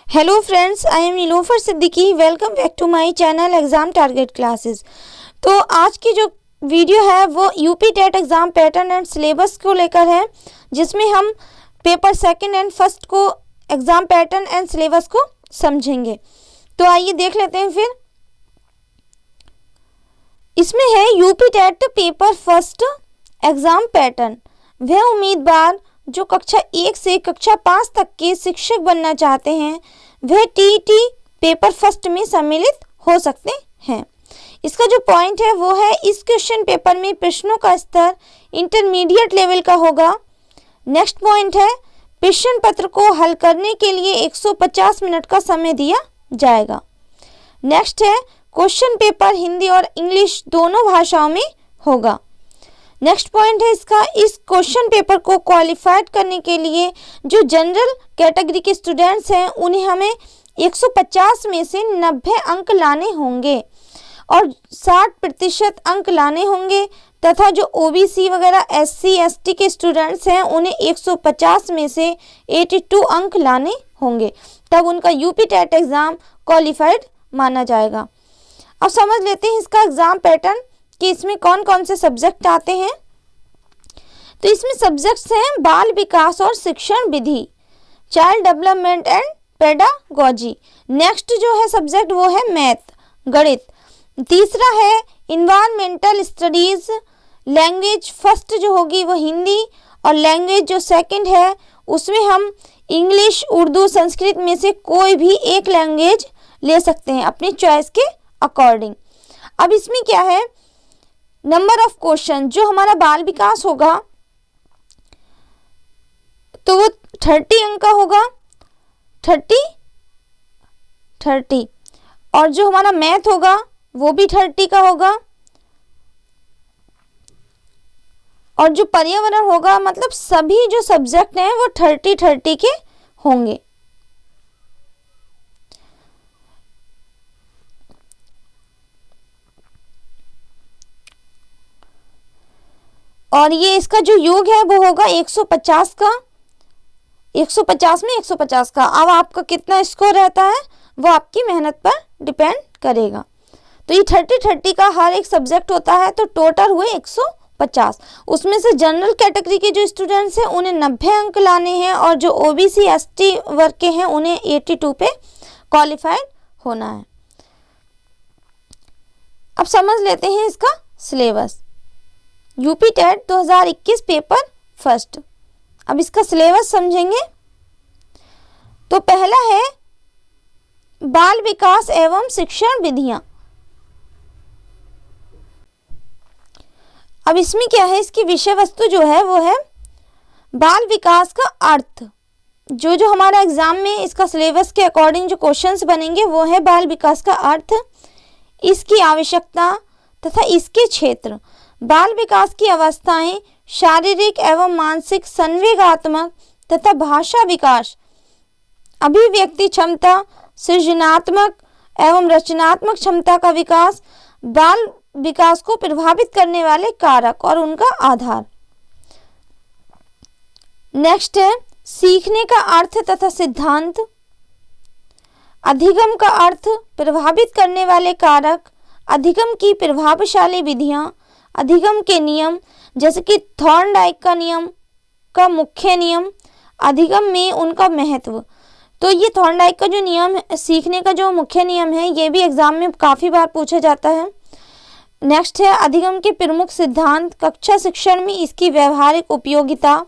Hello friends, I am Nilofar Siddiqui. Welcome back to my channel exam target classes. तो आज की जो वीडियो है वो UP TET exam pattern and syllabus को लेकर है, जिसमें हम पेपर सेकंड एंड फर्स्ट को एग्ज़ाम पैटर्न एंड सिलेबस को समझेंगे। तो आइए देख लेते हैं। फिर इसमें है UP TET paper first exam pattern. वह उम्मीदवार जो कक्षा 1 से कक्षा 5 तक के शिक्षक बनना चाहते हैं वह टीईटी पेपर फर्स्ट में सम्मिलित हो सकते हैं। इसका जो पॉइंट है वो है, इस क्वेश्चन पेपर में प्रश्नों का स्तर इंटरमीडिएट लेवल का होगा। नेक्स्ट पॉइंट है, प्रश्न पत्र को हल करने के लिए 150 मिनट का समय दिया जाएगा। नेक्स्ट है, क्वेश्चन पेपर हिंदी और इंग्लिश दोनों भाषाओं में होगा। नेक्स्ट पॉइंट है इसका, इस क्वेश्चन पेपर को क्वालिफाइड करने के लिए जो जनरल कैटेगरी के स्टूडेंट्स हैं उन्हें हमें 150 में से 90 अंक लाने होंगे और 60% अंक लाने होंगे, तथा जो ओबीसी वगैरह एससी एसटी के स्टूडेंट्स हैं उन्हें 150 में से 82 अंक लाने होंगे, तब उनका यूपी टेट एग्ज़ाम क्वालिफाइड माना जाएगा। अब समझ लेते हैं इसका एग्ज़ाम पैटर्न कि इसमें कौन कौन से सब्जेक्ट आते हैं। तो इसमें सब्जेक्ट्स हैं बाल विकास और शिक्षण विधि, child development and pedagogy. Next जो है सब्जेक्ट वो है मैथ, गणित। तीसरा है इन्वायरमेंटल स्टडीज। लैंग्वेज फर्स्ट जो होगी वो हिंदी, और लैंग्वेज जो सेकंड है उसमें हम इंग्लिश, उर्दू, संस्कृत में से कोई भी एक लैंग्वेज ले सकते हैं अपनी चॉइस के अकॉर्डिंग। अब इसमें क्या है, नंबर ऑफ क्वेश्चन जो हमारा बाल विकास होगा तो वो 30 अंक का होगा, 30, और जो हमारा मैथ होगा वो भी 30 का होगा, और जो पर्यावरण होगा, मतलब सभी जो सब्जेक्ट हैं वो 30 के होंगे। और ये इसका जो योग है वो होगा 150 का, 150 में 150 का। अब आपका कितना स्कोर रहता है वो आपकी मेहनत पर डिपेंड करेगा। तो ये 30 का हर एक सब्जेक्ट होता है, तो टोटल हुए 150। उसमें से जनरल कैटेगरी के जो स्टूडेंट्स हैं उन्हें 90 अंक लाने हैं, और जो ओबीसी एसटी वर्ग के हैं उन्हें 82 पे क्वालिफाइड होना है। अब समझ लेते हैं इसका syllabus. UP TET 2021 paper first. अब इसका सिलेबस समझेंगे। तो पहला है बाल विकास एवं शिक्षण विधियां। अब इसमें क्या है, इसकी विषय वस्तु जो है वो है बाल विकास का अर्थ। जो हमारा एग्जाम में इसका सिलेबस के अकॉर्डिंग जो क्वेश्चंस बनेंगे वो है बाल विकास का अर्थ, इसकी आवश्यकता तथा इसके क्षेत्र, बाल विकास की अवस्थाएं, शारीरिक एवं मानसिक, संवेगात्मक तथा भाषा विकास, अभिव्यक्ति क्षमता, सृजनात्मक एवं रचनात्मक क्षमता का विकास, बाल विकास को प्रभावित करने वाले कारक और उनका आधार। नेक्स्ट है सीखने का अर्थ तथा सिद्धांत, अधिगम का अर्थ, प्रभावित करने वाले कारक, अधिगम की प्रभावशाली विधियां, अधिगम के नियम, जैसे कि थॉर्नडाइक का नियम का मुख्य नियम, अधिगम में उनका महत्व। तो ये थॉर्नडाइक का जो नियम है, सीखने का जो मुख्य नियम है, ये भी एग्जाम में काफ़ी बार पूछा जाता है। नेक्स्ट है अधिगम के प्रमुख सिद्धांत, कक्षा शिक्षण में इसकी व्यवहारिक उपयोगिता,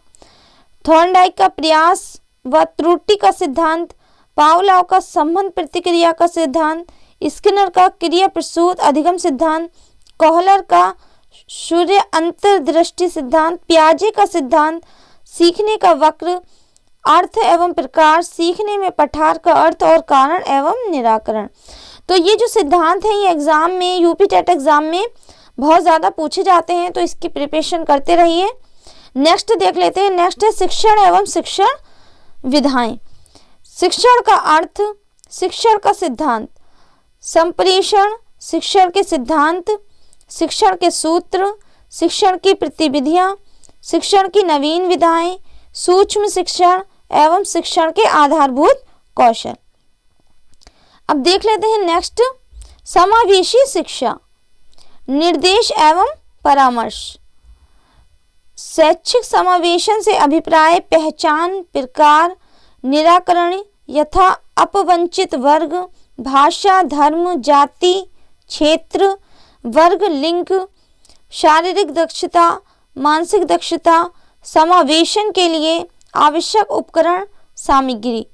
थॉर्नडाइक का प्रयास व त्रुटि का सिद्धांत, पावलोव का संबंध प्रतिक्रिया का सिद्धांत, स्किनर का क्रिया प्रसूत अधिगम सिद्धांत, कोहलर का सूर्य अंतर्दृष्टि सिद्धांत, पियाजे का सिद्धांत, सीखने का वक्र, अर्थ एवं प्रकार, सीखने में पठार का अर्थ और कारण एवं निराकरण। तो ये जो सिद्धांत हैं ये एग्जाम में, यूपी टेट एग्जाम में बहुत ज़्यादा पूछे जाते हैं, तो इसकी प्रिपरेशन करते रहिए। नेक्स्ट देख लेते हैं। नेक्स्ट है शिक्षण एवं शिक्षण विधाएं। शिक्षण का अर्थ, शिक्षण का सिद्धांत, संप्रेषण, शिक्षण के सिद्धांत, शिक्षण के सूत्र, शिक्षण की प्रतिविधियां, शिक्षण की नवीन विधाएं, सूक्ष्म शिक्षण एवं शिक्षण के आधारभूत कौशल। अब देख लेते हैं नेक्स्ट, समावेशी शिक्षा, निर्देश एवं परामर्श। शैक्षिक समावेशन से अभिप्राय, पहचान, प्रकार, निराकरण यथा अपवंचित वर्ग, भाषा, धर्म, जाति, क्षेत्र, वर्ग, लिंग, शारीरिक दक्षता, मानसिक दक्षता, समावेशन के लिए आवश्यक उपकरण, सामग्री,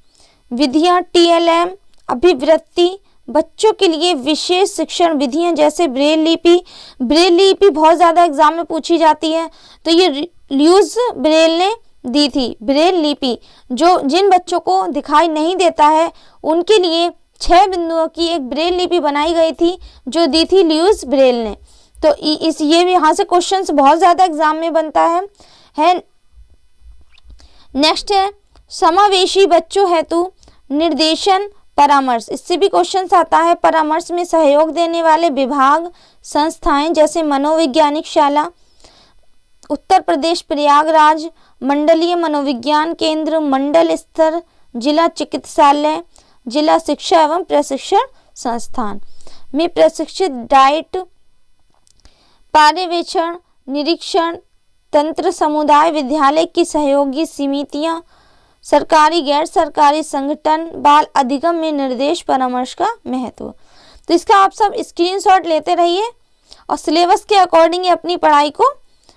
विधियां, TLM, अभिवृत्ति, बच्चों के लिए विशेष शिक्षण विधियां जैसे ब्रेल लिपि। ब्रेल लिपि बहुत ज़्यादा एग्जाम में पूछी जाती है, तो ये ल्यूइस ब्रेल ने दी थी ब्रेल लिपि। जो जिन बच्चों को दिखाई नहीं देता है उनके लिए 6 बिंदुओं की एक ब्रेल लिपि बनाई गई थी, जो दी थी ल्यूइस ब्रेल ने। तो ये भी यहाँ से क्वेश्चंस बहुत ज़्यादा एग्जाम में बनता है। नेक्स्ट है समावेशी बच्चों हेतु निर्देशन, परामर्श। इससे भी क्वेश्चंस आता है। परामर्श में सहयोग देने वाले विभाग, संस्थाएं जैसे मनोवैज्ञानिक शाला, उत्तर प्रदेश प्रयागराज, मंडलीय मनोविज्ञान केंद्र, मंडल स्तर, जिला चिकित्सालय, जिला शिक्षा एवं प्रशिक्षण संस्थान में प्रशिक्षित डाइट, पर्यवेक्षण, निरीक्षण तंत्र, समुदाय विद्यालय की सहयोगी समितियां, सरकारी गैर सरकारी संगठन, बाल अधिगम में निर्देश परामर्श का महत्व। तो इसका आप सब स्क्रीनशॉट लेते रहिए और सिलेबस के अकॉर्डिंग अपनी पढ़ाई को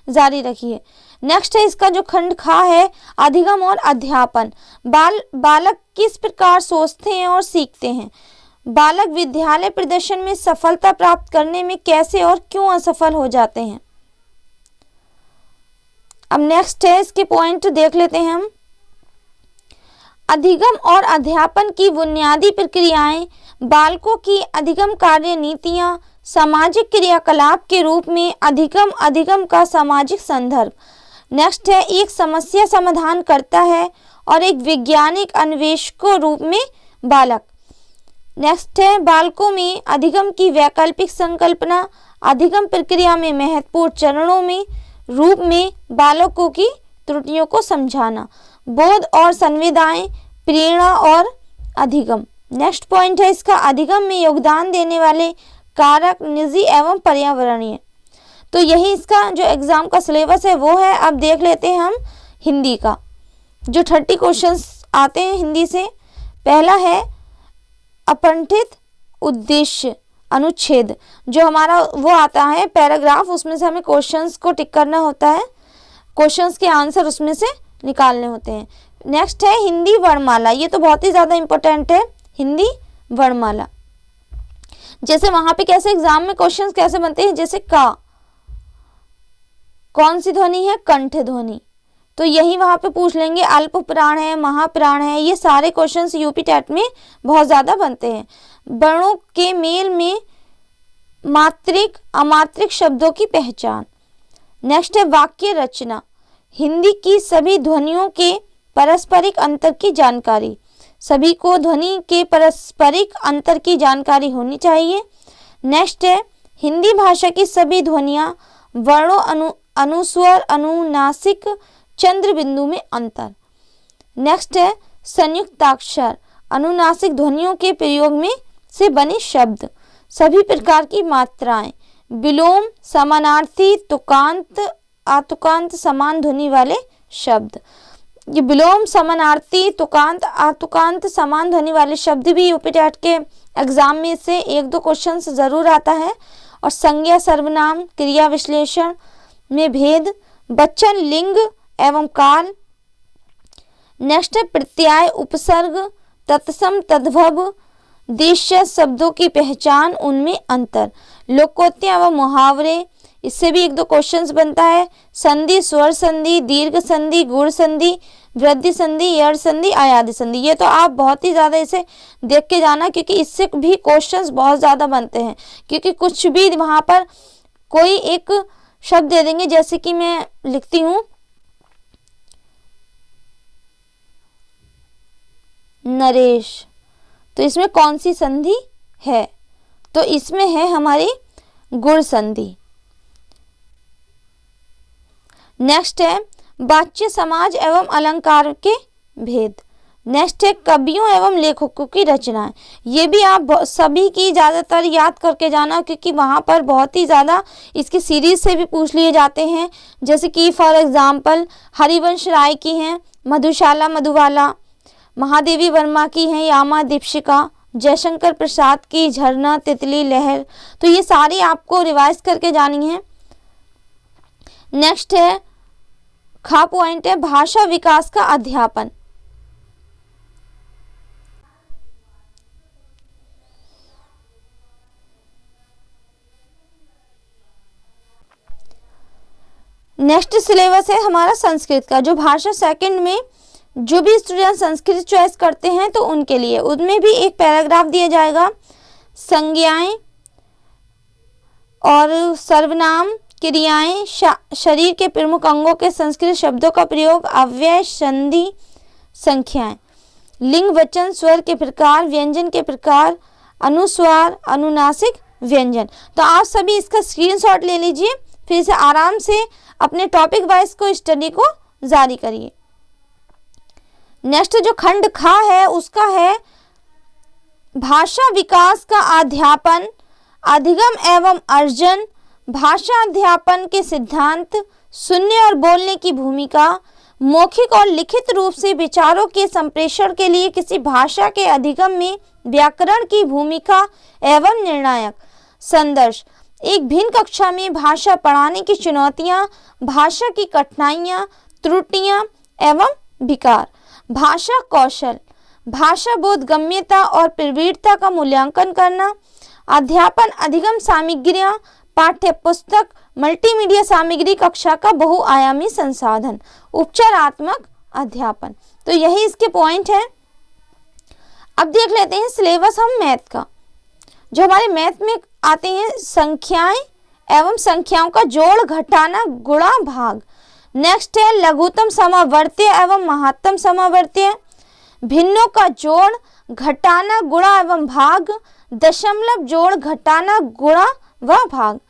जारी रखिए। नेक्स्ट है इसका जो खंड खा है, अधिगम और अध्यापन। बालक किस प्रकार सोचते हैं और सीखते हैं। बालक विद्यालय प्रदर्शन में सफलता प्राप्त करने में कैसे और क्यों असफल हो जाते हैं। अब नेक्स्ट है इसके पॉइंट देख लेते हैं हम। अधिगम और अध्यापन की बुनियादी प्रक्रियाएं, बालकों की अधिगम कार्य नीतियां, सामाजिक क्रियाकलाप के रूप में अधिगम का सामाजिक संदर्भ। नेक्स्ट है एक समस्या समाधान करता है और एक वैज्ञानिक अन्वेषक रूप में बालक। नेक्स्ट है बालकों में अधिगम की वैकल्पिक संकल्पना, अधिगम प्रक्रिया में महत्वपूर्ण चरणों में रूप में बालकों की त्रुटियों को समझाना, बोध और संवेदनाएं, प्रेरणा और अधिगम। नेक्स्ट पॉइंट है इसका अधिगम में योगदान देने वाले कारक निजी एवं पर्यावरणीय। तो यही इसका जो एग्जाम का सिलेबस है वो है। अब देख लेते हैं हम हिंदी का, जो 30 क्वेश्चंस आते हैं हिंदी से। पहला है अपठित उद्देश्य अनुच्छेद, जो हमारा वो आता है पैराग्राफ, उसमें से हमें क्वेश्चंस को टिक करना होता है, क्वेश्चंस के आंसर उसमें से निकालने होते हैं। नेक्स्ट है हिंदी वर्णमाला, ये तो बहुत ही ज़्यादा इंपॉर्टेंट है हिंदी वर्णमाला। जैसे वहाँ पे कैसे एग्जाम में क्वेश्चंस कैसे बनते हैं, जैसे का कौन सी ध्वनि है, कंठ ध्वनि, तो यही वहाँ पे पूछ लेंगे। अल्प प्राण है, महाप्राण है, ये सारे क्वेश्चंस यूपी टेट में बहुत ज़्यादा बनते हैं। वर्णों के मेल में मात्रिक अमात्रिक शब्दों की पहचान। नेक्स्ट है वाक्य रचना, हिंदी की सभी ध्वनियों के पारस्परिक अंतर की जानकारी। सभी को ध्वनि के पारस्परिक अंतर की जानकारी होनी चाहिए। नेक्स्ट है हिंदी भाषा की सभी ध्वनियाँ, वर्णों, अनुस्वर, अनुनासिक, चंद्र बिंदु में अंतर। नेक्स्ट है संयुक्ताक्षर, अनुनासिक ध्वनियों के प्रयोग में से बने शब्द, सभी प्रकार की मात्राएं, विलोम, समानार्थी, तुकांत, आतुकांत, समान ध्वनि वाले शब्द। ये विलोम, समानार्थी, तुकांत, आतुकांत, समान ध्वनि वाले शब्द भी यूपी टेट के एग्जाम में से 1-2 क्वेश्चन जरूर आता है। और संज्ञा, सर्वनाम, क्रिया विश्लेषण में भेद, वचन, लिंग एवं काल। नेक्स्ट है प्रत्यय, उपसर्ग, तत्सम, तद्भव, देश्य शब्दों की पहचान, उनमें अंतर, लोकोक्तियां व मुहावरे, इससे भी 1-2 क्वेश्चंस बनता है। संधि, स्वर संधि, दीर्घ संधि, गुण संधि, वृद्धि संधि, यड़ संधि, आयादी संधि। ये तो आप बहुत ही ज़्यादा इसे देख के जाना, क्योंकि इससे भी क्वेश्चंस बहुत ज़्यादा बनते हैं। क्योंकि कुछ भी वहाँ पर कोई एक शब्द दे देंगे, जैसे कि मैं लिखती हूँ नरेश, तो इसमें कौन सी संधि है, तो इसमें है हमारी गुण संधि। नेक्स्ट है वाच्य, समाज एवं अलंकार के भेद। नेक्स्ट है कवियों एवं लेखकों की रचनाएं। ये भी आप सभी की ज़्यादातर याद करके जाना, क्योंकि वहाँ पर बहुत ही ज़्यादा इसकी सीरीज से भी पूछ लिए जाते हैं। जैसे कि फॉर एग्जांपल हरिवंश राय की हैं मधुशाला मधुबाला, महादेवी वर्मा की हैं यामा दीपशिका, जयशंकर प्रसाद की झरना तितली लहर। तो ये सारी आपको रिवाइज करके जानी है। नेक्स्ट है खा पॉइंट है भाषा विकास का अध्यापन। नेक्स्ट सिलेबस है हमारा संस्कृत का। जो भाषा सेकंड में जो भी स्टूडेंट संस्कृत चॉइस करते हैं तो उनके लिए उनमें भी एक पैराग्राफ दिया जाएगा। संज्ञाएं और सर्वनाम क्रियाएं, शरीर के प्रमुख अंगों के संस्कृत शब्दों का प्रयोग, अव्यय संधि संख्याएं, लिंग वचन स्वर के प्रकार, व्यंजन के प्रकार, अनुस्वार अनुनासिक व्यंजन। तो आप सभी इसका स्क्रीनशॉट ले लीजिए, फिर इसे आराम से अपने टॉपिक वाइज को स्टडी को जारी करिए। नेक्स्ट जो खंड खा है उसका है भाषा विकास का अध्यापन, अधिगम एवं अर्जन, भाषा अध्यापन के सिद्धांत, सुनने और बोलने की भूमिका, मौखिक और लिखित रूप से विचारों के संप्रेषण के लिए किसी भाषा के अधिगम में व्याकरण की भूमिका एवं निर्णायक संदर्श, एक भिन्न कक्षा में भाषा पढ़ाने की चुनौतियां, भाषा की कठिनाइयां, त्रुटियां एवं विकार, भाषा कौशल, भाषा बोधगम्यता और प्रवृत्ता का मूल्यांकन करना, अध्यापन अधिगम सामग्रियां, पाठ्य पुस्तक, मल्टीमीडिया सामग्री, कक्षा का बहुआयामी संसाधन, उपचारात्मक अध्यापन। तो यही इसके पॉइंट है। अब देख लेते हैं सिलेबस हम मैथ का। जो हमारे मैथ में आते हैं संख्याएं एवं संख्याओं का जोड़ घटाना गुणा भाग। नेक्स्ट है लघुत्तम समावर्तीय एवं महत्तम समावर्तीय, भिन्नों का जोड़ घटाना गुणा एवं भाग, दशमलव जोड़ घटाना गुणा व भाग,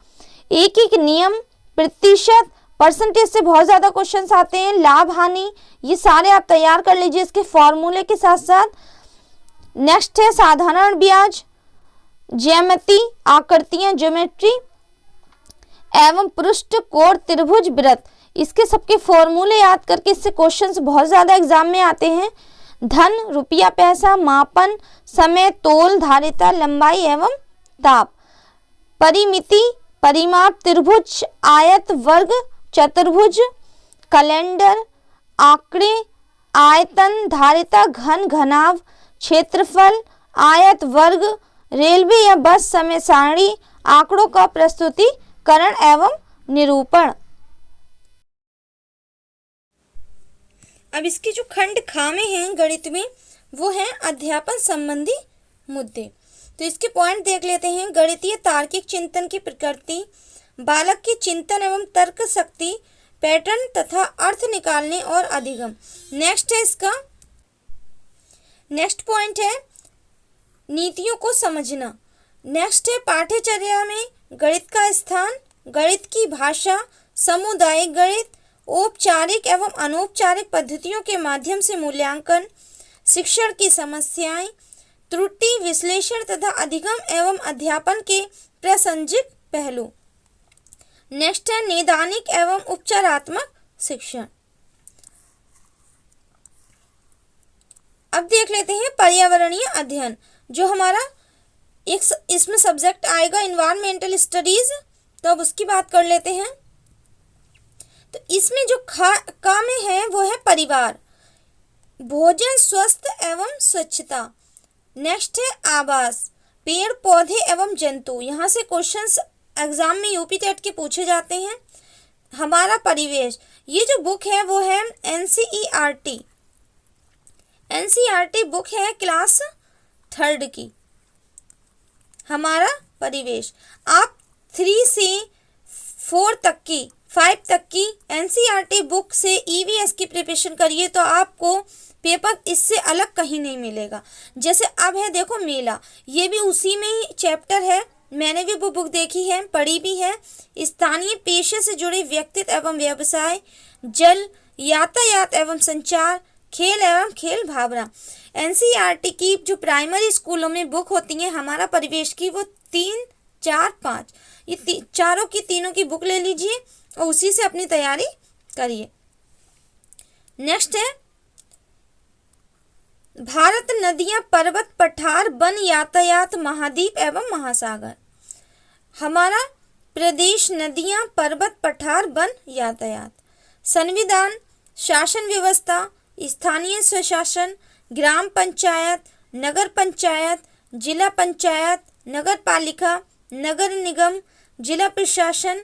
एक एक नियम, प्रतिशत, परसेंटेज से बहुत ज्यादा क्वेश्चंस आते हैं, लाभ हानि, ये सारे आप तैयार कर लीजिए इसके फॉर्मूले के साथ साथ। नेक्स्ट है साधारण ब्याज, ज्यामिति आकृतियां ज्योमेट्री एवं पृष्ठ कोण त्रिभुज वृत्त, इसके सबके फॉर्मूले याद करके इससे क्वेश्चंस बहुत ज्यादा एग्जाम में आते हैं। धन रुपया पैसा, मापन, समय, तोल, धारिता, लंबाई एवं ताप, परिमिति परिमाप, त्रिभुज, आयत, वर्ग, चतुर्भुज, कैलेंडर, आंकड़े, आयतन, धारिता, घन, घनाभ, क्षेत्रफल, आयत, वर्ग, रेलवे या बस समय सारणी, आंकड़ों का प्रस्तुतिकरण एवं निरूपण। अब इसके जो खंड खा में हैं गणित में वो हैं अध्यापन संबंधी मुद्दे। तो इसके पॉइंट देख लेते हैं। गणितीय तार्किक चिंतन की प्रकृति, बालक की चिंतन एवं तर्क शक्ति, पैटर्न तथा अर्थ निकालने और अधिगम। नेक्स्ट है इसका नेक्स्ट पॉइंट है नीतियों को समझना। नेक्स्ट है पाठ्यचर्या में गणित का स्थान, गणित की भाषा, सामुदायिक गणित, औपचारिक एवं अनौपचारिक पद्धतियों के माध्यम से मूल्यांकन, शिक्षण की समस्याएं, त्रुटि विश्लेषण तथा अधिगम एवं अध्यापन के प्रासंगिक पहलू। नेक्स्ट है नैदानिक एवं उपचारात्मक शिक्षण। अब देख लेते हैं पर्यावरणीय अध्ययन। जो हमारा एक इसमें सब्जेक्ट आएगा इन्वायरमेंटल स्टडीज, तो अब उसकी बात कर लेते हैं। तो इसमें जो का में है वो है परिवार, भोजन, स्वस्थ एवं स्वच्छता। नेक्स्ट है आवास, पेड़ पौधे एवं जंतु। यहाँ से क्वेश्चंस एग्जाम में यूपी टेट के पूछे जाते हैं। हमारा परिवेश, ये जो बुक है वो है एनसीईआरटी बुक है क्लास 3 की। हमारा परिवेश आप 3 से 4 तक की 5 तक की एनसीईआरटी बुक से ईवीएस की प्रिपरेशन करिए तो आपको पेपर इससे अलग कहीं नहीं मिलेगा। जैसे अब है देखो मेला, ये भी उसी में ही चैप्टर है। मैंने भी वो बुक देखी है, पढ़ी भी है। स्थानीय पेशे से जुड़े व्यक्तित्व एवं व्यवसाय, जल, यातायात एवं संचार, खेल एवं खेल भावना। एनसीईआरटी की जो प्राइमरी स्कूलों में बुक होती है हमारा परिवेश की, वो 3, 4, 5, ये चारों की तीनों की बुक ले लीजिए और उसी से अपनी तैयारी करिए। नेक्स्ट है भारत नदियां, पर्वत, पठार, वन, यातायात, महाद्वीप एवं महासागर। हमारा प्रदेश नदियां, पर्वत, पठार, वन, यातायात। संविधान, शासन व्यवस्था, स्थानीय स्वशासन, ग्राम पंचायत, नगर पंचायत, जिला पंचायत, नगर पालिका, नगर निगम, जिला प्रशासन,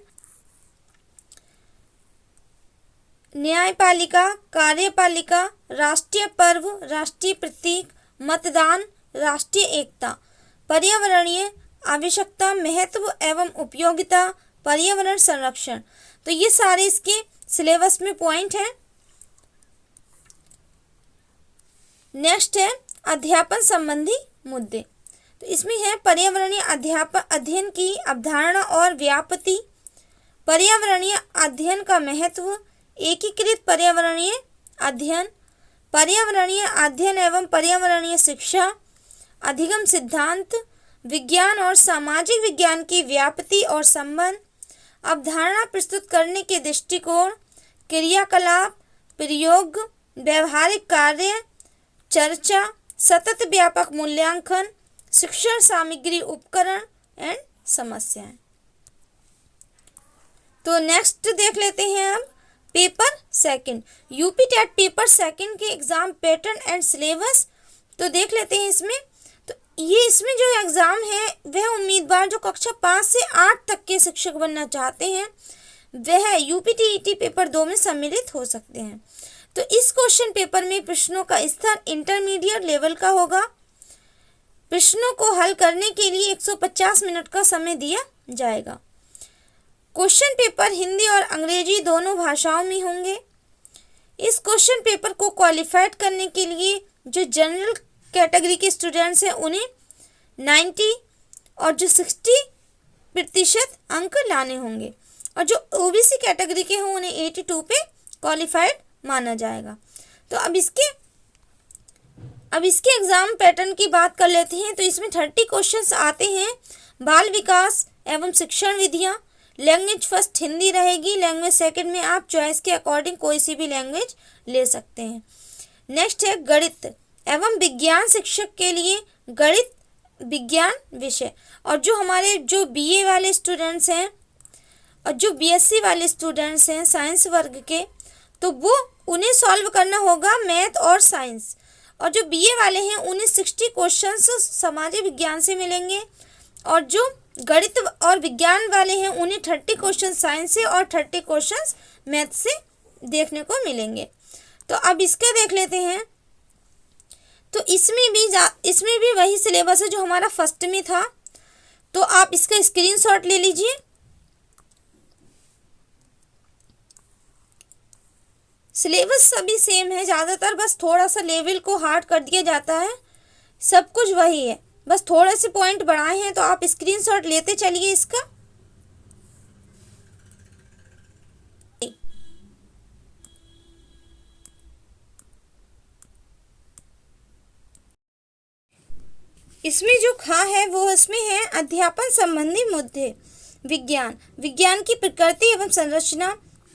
न्यायपालिका, कार्यपालिका, राष्ट्रीय पर्व, राष्ट्रीय प्रतीक, मतदान, राष्ट्रीय एकता। पर्यावरणीय आवश्यकता, महत्व एवं उपयोगिता, पर्यावरण संरक्षण। तो ये सारे इसके सिलेबस में पॉइंट हैं। नेक्स्ट है अध्यापन संबंधी मुद्दे। तो इसमें है पर्यावरणीय अध्यापन अध्ययन की अवधारणा और व्याप्ति, पर्यावरणीय अध्ययन का महत्व, एकीकृत पर्यावरणीय अध्ययन, पर्यावरणीय अध्ययन एवं पर्यावरणीय शिक्षा, अधिगम सिद्धांत, विज्ञान और सामाजिक विज्ञान की व्याप्ति और संबंध, अवधारणा प्रस्तुत करने के दृष्टिकोण, क्रियाकलाप, प्रयोग, व्यवहारिक कार्य, चर्चा, सतत व्यापक मूल्यांकन, शिक्षण सामग्री, उपकरण एंड समस्याएं। तो नेक्स्ट देख लेते हैं अब paper second, UP TET paper second के एग्जाम पैटर्न एंड सिलेबस। तो देख लेते हैं इसमें। तो ये इसमें जो एग्जाम है वह उम्मीदवार जो कक्षा 5 से 8 तक के शिक्षक बनना चाहते हैं वह यूपी टीईटी पेपर 2 में सम्मिलित हो सकते हैं। तो इस क्वेश्चन पेपर में प्रश्नों का स्तर इंटरमीडिएट लेवल का होगा। प्रश्नों को हल करने के लिए 150 मिनट का समय दिया जाएगा। क्वेश्चन पेपर हिंदी और अंग्रेजी दोनों भाषाओं में होंगे। इस क्वेश्चन पेपर को क्वालिफाइड करने के लिए जो जनरल कैटेगरी के स्टूडेंट्स हैं उन्हें 90 और जो 60% अंक लाने होंगे और जो ओबीसी कैटेगरी के हैं उन्हें 82 पे क्वालिफाइड माना जाएगा। तो अब इसके एग्जाम पैटर्न की बात कर लेते हैं। तो इसमें 30 क्वेश्चंस आते हैं। बाल विकास एवं शिक्षण विधियां, लैंग्वेज फर्स्ट हिंदी रहेगी, लैंग्वेज सेकंड में आप चॉइस के अकॉर्डिंग कोई सी भी लैंग्वेज ले सकते हैं। नेक्स्ट है गणित एवं विज्ञान शिक्षक के लिए गणित विज्ञान विषय। और जो हमारे जो बीए वाले स्टूडेंट्स हैं और जो बीएससी वाले स्टूडेंट्स हैं साइंस वर्ग के, तो वो उन्हें सॉल्व करना होगा मैथ और साइंस। और जो बीए वाले हैं उन्हें 60 क्वेश्चंस सामाजिक विज्ञान से मिलेंगे और जो गणित और विज्ञान वाले हैं उन्हें 30 क्वेश्चन साइंस से और 30 क्वेश्चंस मैथ से देखने को मिलेंगे। तो अब इसका देख लेते हैं। तो इसमें भी वही सिलेबस है जो हमारा फर्स्ट में था। तो आप इसका स्क्रीनशॉट ले लीजिए। सिलेबस सभी सेम है ज़्यादातर, बस थोड़ा सा लेवल को हार्ड कर दिया जाता है। सब कुछ वही है, बस थोड़े से पॉइंट बढ़ाए हैं। तो आप स्क्रीनशॉट लेते चलिए इसका। इसमें जो खा है वो इसमें है अध्यापन संबंधी मुद्दे। विज्ञान की प्रकृति एवं संरचना,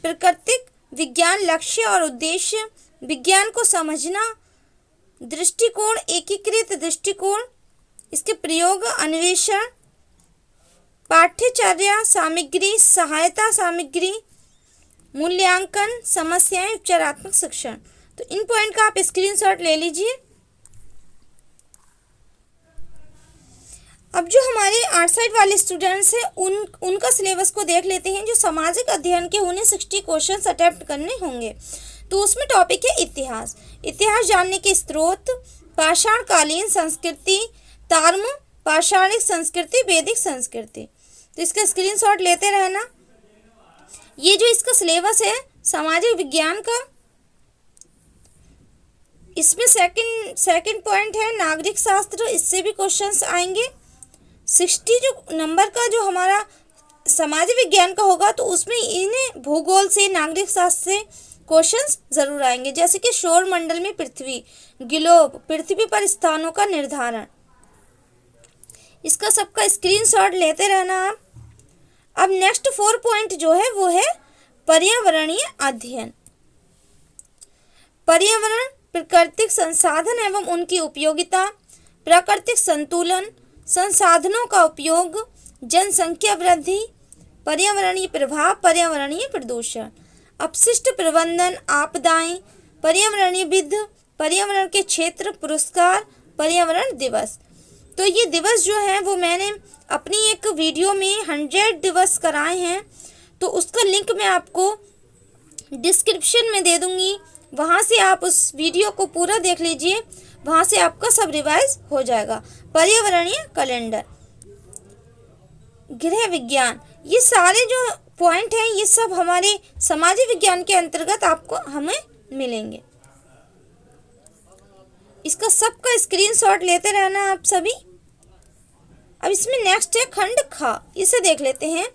प्राकृतिक विज्ञान लक्ष्य और उद्देश्य, विज्ञान को समझना, दृष्टिकोण, एकीकृत दृष्टिकोण, इसके प्रयोग, अन्वेषण, पाठ्यचर्या सामग्री, सहायता सामग्री, मूल्यांकन, समस्याएं, उपचारात्मक शिक्षण। तो इन पॉइंट का आप स्क्रीनशॉट ले लीजिए। अब जो हमारे आर्ट साइड वाले स्टूडेंट्स हैं उनका सिलेबस को देख लेते हैं। जो सामाजिक अध्ययन के उन्हें 60 क्वेश्चंस अटेम्प्ट करने होंगे। तो उसमें टॉपिक है इतिहास जानने के स्रोत, पाषाणकालीन संस्कृति, ताम्र पाषाणिक संस्कृति, वैदिक संस्कृति। तो इसका स्क्रीनशॉट लेते रहना। ये जो इसका सिलेबस है सामाजिक विज्ञान का, इसमें सेकंड पॉइंट है नागरिक शास्त्र, इससे भी क्वेश्चंस आएंगे। 60 जो नंबर का जो हमारा समाज विज्ञान का होगा तो उसमें इन्हें भूगोल से, नागरिक शास्त्र से क्वेश्चंस जरूर आएंगे, जैसे कि सौर मंडल में पृथ्वी, ग्लोब, पृथ्वी पर स्थानों का निर्धारण। इसका सबका स्क्रीनशॉट लेते रहना आप। अब नेक्स्ट 4 पॉइंट जो है वो है पर्यावरणीय अध्ययन। पर्यावरण, प्राकृतिक संसाधन एवं उनकी उपयोगिता, प्राकृतिक संतुलन, संसाधनों का उपयोग, जनसंख्या वृद्धि, पर्यावरणीय प्रभाव, पर्यावरणीय प्रदूषण, अपशिष्ट प्रबंधन, आपदाएं, पर्यावरणीय विध, पर्यावरण के क्षेत्र, पुरस्कार, पर्यावरण दिवस। तो ये दिवस जो है वो मैंने अपनी एक वीडियो में 100 दिवस कराए हैं, तो उसका लिंक मैं आपको डिस्क्रिप्शन में दे दूंगी, वहाँ से आप उस वीडियो को पूरा देख लीजिए, वहाँ से आपका सब रिवाइज हो जाएगा। पर्यावरणीय कैलेंडर, गृह विज्ञान, ये सारे जो पॉइंट हैं ये सब हमारे समाज विज्ञान के अंतर्गत आपको हमें मिलेंगे। इसका सबका स्क्रीनशॉट लेते रहना आप सभी। अब इसमें नेक्स्ट है खंड ख, इसे देख लेते हैं।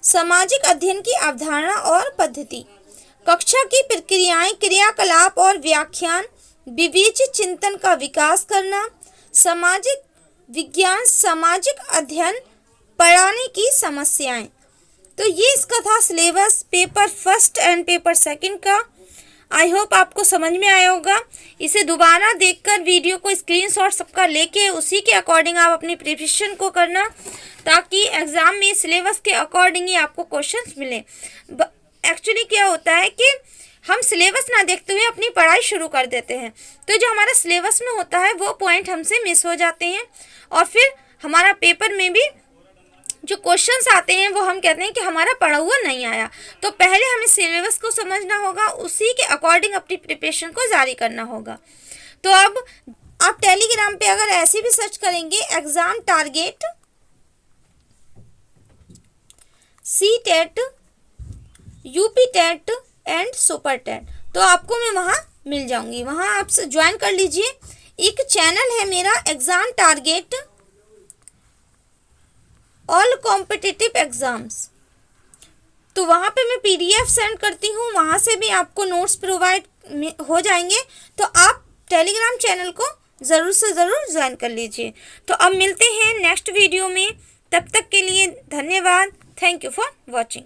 सामाजिक अध्ययन की अवधारणा और पद्धति, कक्षा की प्रक्रियाएं, क्रियाकलाप और व्याख्यान, विवेचित चिंतन का विकास करना, सामाजिक विज्ञान, सामाजिक अध्ययन, पढ़ाने की समस्याएं। तो ये इसका था syllabus paper first and paper second का। आई होप आपको समझ में आया होगा। इसे दोबारा देखकर वीडियो को स्क्रीनशॉट सबका लेके उसी के अकॉर्डिंग आप अपनी प्रिपरेशन को करना, ताकि एग्ज़ाम में सिलेबस के अकॉर्डिंग ही आपको क्वेश्चंस मिले। एक्चुअली क्या होता है कि हम सिलेबस ना देखते हुए अपनी पढ़ाई शुरू कर देते हैं, तो जो हमारा सिलेबस में होता है वो पॉइंट हमसे मिस हो जाते हैं, और फिर हमारा पेपर में भी जो क्वेश्चंस आते हैं वो हम कहते हैं कि हमारा पढ़ा हुआ नहीं आया। तो पहले हमें सिलेबस को समझना होगा, उसी के अकॉर्डिंग अपनी प्रिपरेशन को जारी करना होगा। तो अब आप टेलीग्राम पे अगर ऐसे भी सर्च करेंगे exam target C TET, UP TET and super TET, तो आपको मैं वहाँ मिल जाऊँगी, वहाँ आप ज्वाइन कर लीजिए। एक चैनल है मेरा exam target all competitive exams, तो वहाँ पे मैं PDF सेंड करती हूँ, वहाँ से भी आपको नोट्स प्रोवाइड हो जाएंगे। तो आप टेलीग्राम चैनल को ज़रूर से ज़रूर ज्वाइन कर लीजिए। तो अब मिलते हैं नेक्स्ट वीडियो में, तब तक के लिए धन्यवाद। Thank you for watching.